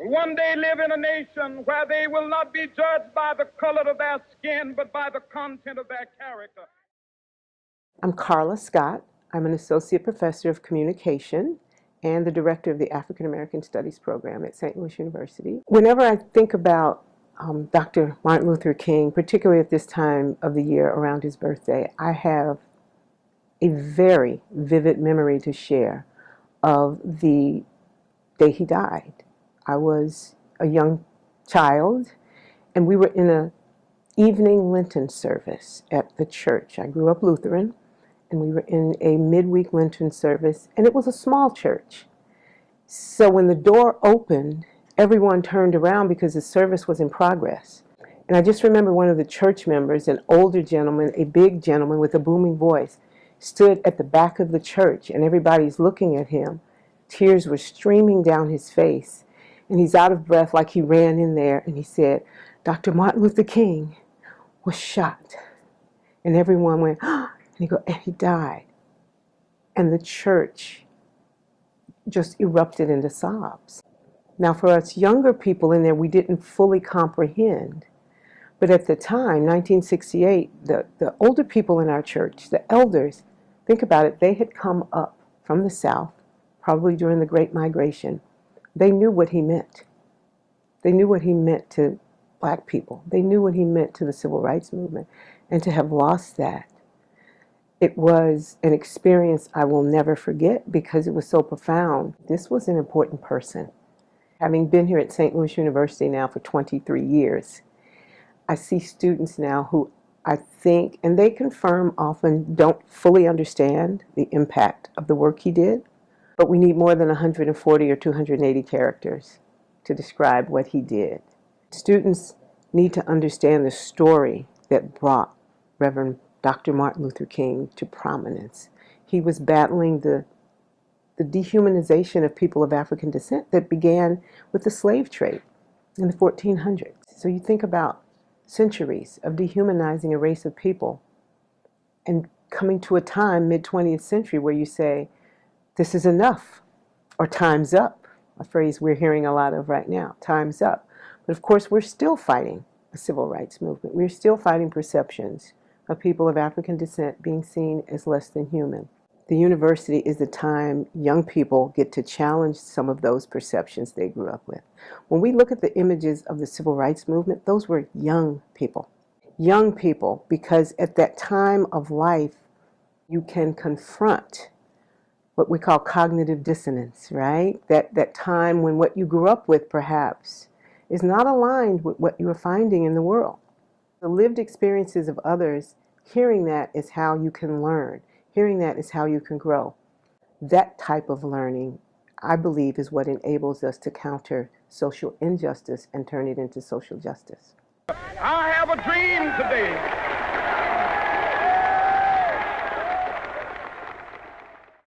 one day live in a nation where they will not be judged by the color of their skin, but by the content of their character. I'm Karla Scott. I'm an associate professor of communication and the director of the African American Studies program at St. Louis University. Whenever I think about Dr. Martin Luther King, particularly at this time of the year around his birthday, I have a very vivid memory to share of the day he died. I was a young child, and we were in an evening Lenten service at the church. I grew up Lutheran, and we were in a midweek Lenten service, and it was a small church. So when the door opened, everyone turned around because the service was in progress. And I just remember one of the church members, an older gentleman, a big gentleman with a booming voice, stood at the back of the church, and everybody's looking at him. Tears were streaming down his face, and he's out of breath like he ran in there, and he said, "Dr. Martin Luther King was shot." And everyone went, "Ah," and he died. And the church just erupted into sobs. Now, for us younger people in there, we didn't fully comprehend. But at the time, 1968, the older people in our church, the elders, think about it, they had come up from the South, probably during the Great Migration. They knew what he meant. They knew what he meant to black people. They knew what he meant to the civil rights movement. And to have lost that, it was an experience I will never forget because it was so profound. This was an important person. Having been here at St. Louis University now for 23 years, I see students now who I think, and they confirm often, don't fully understand the impact of the work he did, but we need more than 140 or 280 characters to describe what he did. Students need to understand the story that brought Reverend Dr. Martin Luther King to prominence. He was battling the dehumanization of people of African descent that began with the slave trade in the 1400s. So you think about centuries of dehumanizing a race of people and coming to a time, mid-20th century, where you say, this is enough, or time's up, a phrase we're hearing a lot of right now, time's up. But of course, we're still fighting a civil rights movement. We're still fighting perceptions of people of African descent being seen as less than human. The university is the time young people get to challenge some of those perceptions they grew up with. When we look at the images of the civil rights movement, those were young people. Young people, because at that time of life, you can confront what we call cognitive dissonance, right? That time when what you grew up with, perhaps, is not aligned with what you are finding in the world. The lived experiences of others, hearing that is how you can learn. Hearing that is how you can grow. That type of learning, I believe, is what enables us to counter social injustice and turn it into social justice. I have a dream today